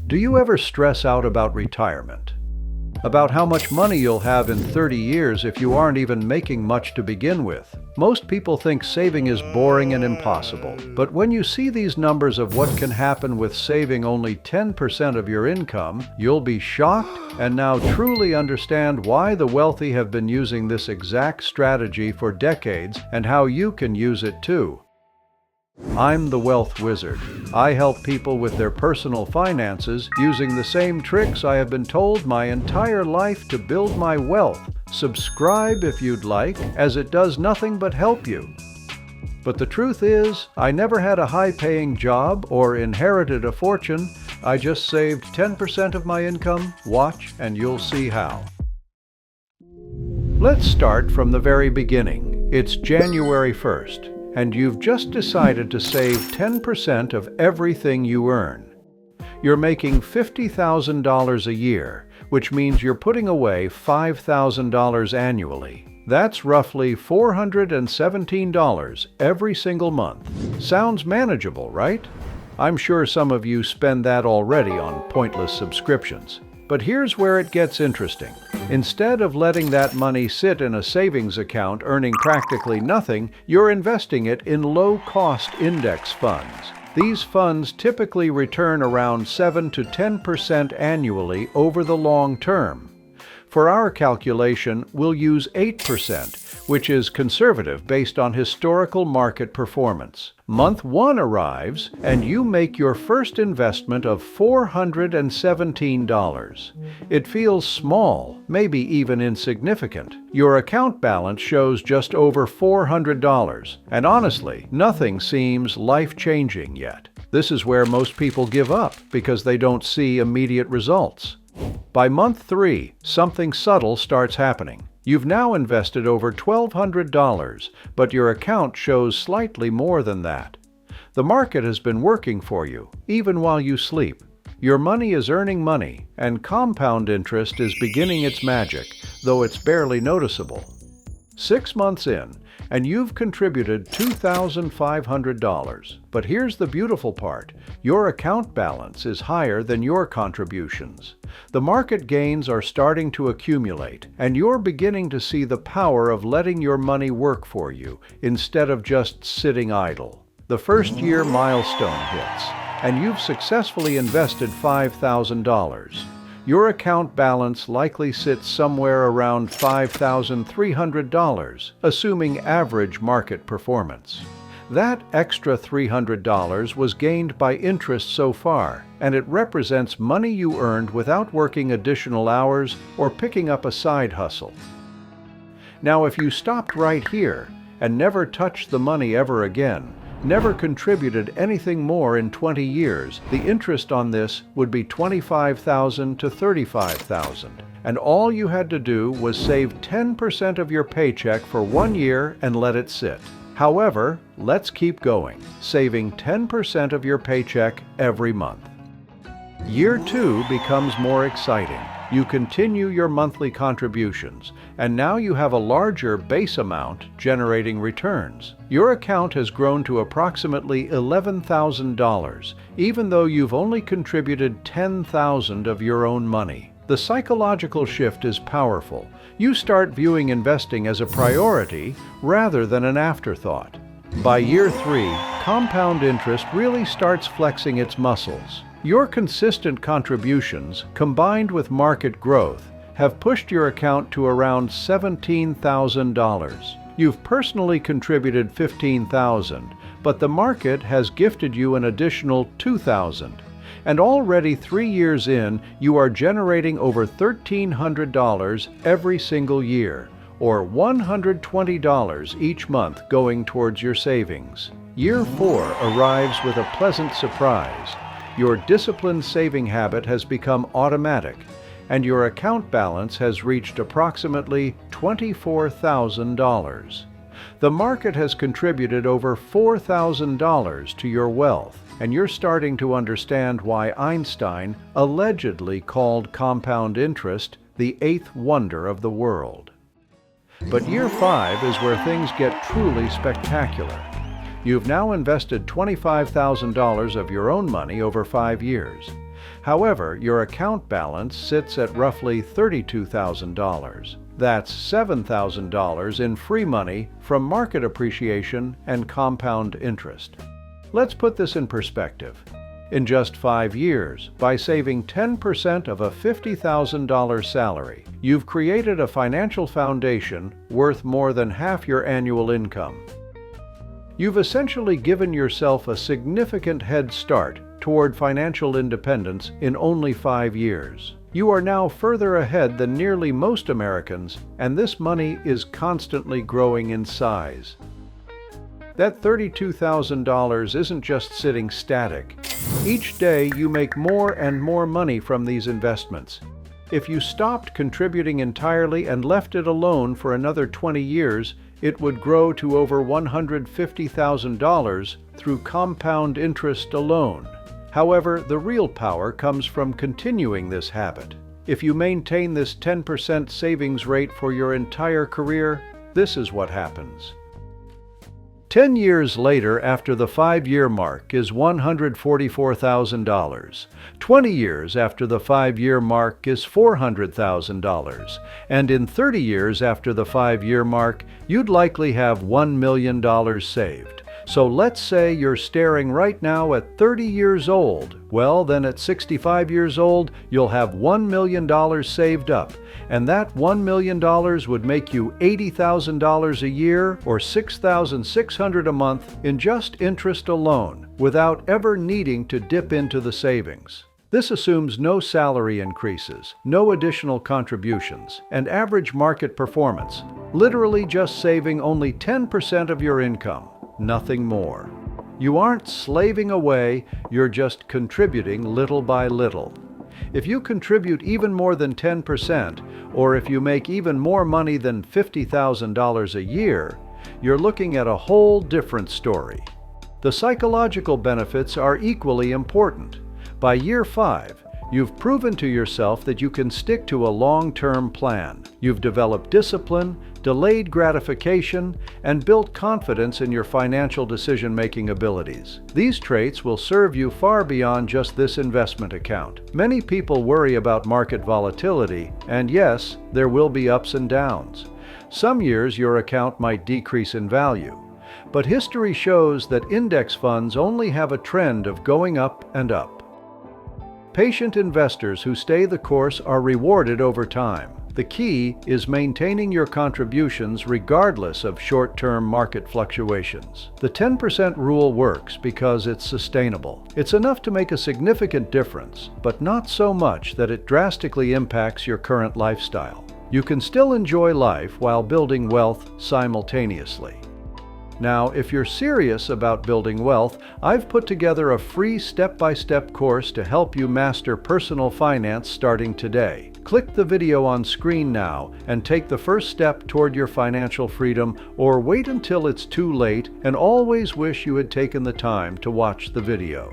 Do you ever stress out about retirement? About how much money you'll have in 30 years if you aren't even making much to begin with? Most people think saving is boring and impossible, but when you see these numbers of what can happen with saving only 10% of your income, you'll be shocked and now truly understand why the wealthy have been using this exact strategy for decades and how you can use it too. I'm the Wealth Wizard. I help people with their personal finances using the same tricks I have been told my entire life to build my wealth. Subscribe if you'd like, as it does nothing but help you. But the truth is, I never had a high-paying job or inherited a fortune. I just saved 10% of my income. Watch and you'll see how. Let's start from the very beginning. It's January 1st. And you've just decided to save 10% of everything you earn. You're making $50,000 a year, which means you're putting away $5,000 annually. That's roughly $417 every single month. Sounds manageable, right? I'm sure some of you spend that already on pointless subscriptions. But here's where it gets interesting. Instead of letting that money sit in a savings account earning practically nothing, you're investing it in low-cost index funds. These funds typically return around 7 to 10% annually over the long term. For our calculation, we'll use 8%, which is conservative based on historical market performance. Month 1 arrives, and you make your first investment of $417. It feels small, maybe even insignificant. Your account balance shows just over $400, and honestly, nothing seems life-changing yet. This is where most people give up because they don't see immediate results. By month 3, something subtle starts happening. You've now invested over $1,200, but your account shows slightly more than that. The market has been working for you, even while you sleep. Your money is earning money, and compound interest is beginning its magic, though it's barely noticeable. 6 months in, and you've contributed $2,500. But here's the beautiful part. Your account balance is higher than your contributions. The market gains are starting to accumulate, and you're beginning to see the power of letting your money work for you instead of just sitting idle. The first-year milestone hits, and you've successfully invested $5,000. Your account balance likely sits somewhere around $5,300, assuming average market performance. That extra $300 was gained by interest so far, and it represents money you earned without working additional hours or picking up a side hustle. Now, if you stopped right here and never touched the money ever again, never contributed anything more in 20 years, the interest on this would be $25,000 to $35,000. And all you had to do was save 10% of your paycheck for 1 year and let it sit. However, let's keep going, saving 10% of your paycheck every month. Year 2 becomes more exciting. You continue your monthly contributions, and now you have a larger base amount generating returns. Your account has grown to approximately $11,000, even though you've only contributed $10,000 of your own money. The psychological shift is powerful. You start viewing investing as a priority rather than an afterthought. By year 3, compound interest really starts flexing its muscles. Your consistent contributions, combined with market growth, have pushed your account to around $17,000. You've personally contributed $15,000, but the market has gifted you an additional $2,000. And already 3 years in, you are generating over $1,300 every single year, or $120 each month going towards your savings. Year 4 arrives with a pleasant surprise. Your disciplined saving habit has become automatic, and your account balance has reached approximately $24,000. The market has contributed over $4,000 to your wealth, and you're starting to understand why Einstein allegedly called compound interest the 8th wonder of the world. But year 5 is where things get truly spectacular. You've now invested $25,000 of your own money over 5 years. However, your account balance sits at roughly $32,000. That's $7,000 in free money from market appreciation and compound interest. Let's put this in perspective. In just 5 years, by saving 10% of a $50,000 salary, you've created a financial foundation worth more than half your annual income. You've essentially given yourself a significant head start toward financial independence in only 5 years. You are now further ahead than nearly most Americans, and this money is constantly growing in size. That $32,000 isn't just sitting static. Each day you make more and more money from these investments. If you stopped contributing entirely and left it alone for another 20 years, it would grow to over $150,000 through compound interest alone. However, the real power comes from continuing this habit. If you maintain this 10% savings rate for your entire career, this is what happens. 10 years later, after the 5-year mark, is $144,000. 20 years after the 5-year mark is $400,000. And in 30 years after the 5-year mark, you'd likely have $1 million saved. So let's say you're staring right now at 30 years old. Well, then at 65 years old, you'll have $1 million saved up. And that $1 million would make you $80,000 a year or $6,600 a month in just interest alone, without ever needing to dip into the savings. This assumes no salary increases, no additional contributions, and average market performance, literally just saving only 10% of your income. Nothing more. You aren't slaving away, you're just contributing little by little. If you contribute even more than 10%, or if you make even more money than $50,000 a year, you're looking at a whole different story. The psychological benefits are equally important. By year 5, you've proven to yourself that you can stick to a long-term plan. You've developed discipline, delayed gratification, and built confidence in your financial decision-making abilities. These traits will serve you far beyond just this investment account. Many people worry about market volatility, and yes, there will be ups and downs. Some years your account might decrease in value, but history shows that index funds only have a trend of going up and up. Patient investors who stay the course are rewarded over time. The key is maintaining your contributions regardless of short-term market fluctuations. The 10% rule works because it's sustainable. It's enough to make a significant difference, but not so much that it drastically impacts your current lifestyle. You can still enjoy life while building wealth simultaneously. Now, if you're serious about building wealth, I've put together a free step-by-step course to help you master personal finance starting today. Click the video on screen now and take the first step toward your financial freedom, or wait until it's too late and always wish you had taken the time to watch the video.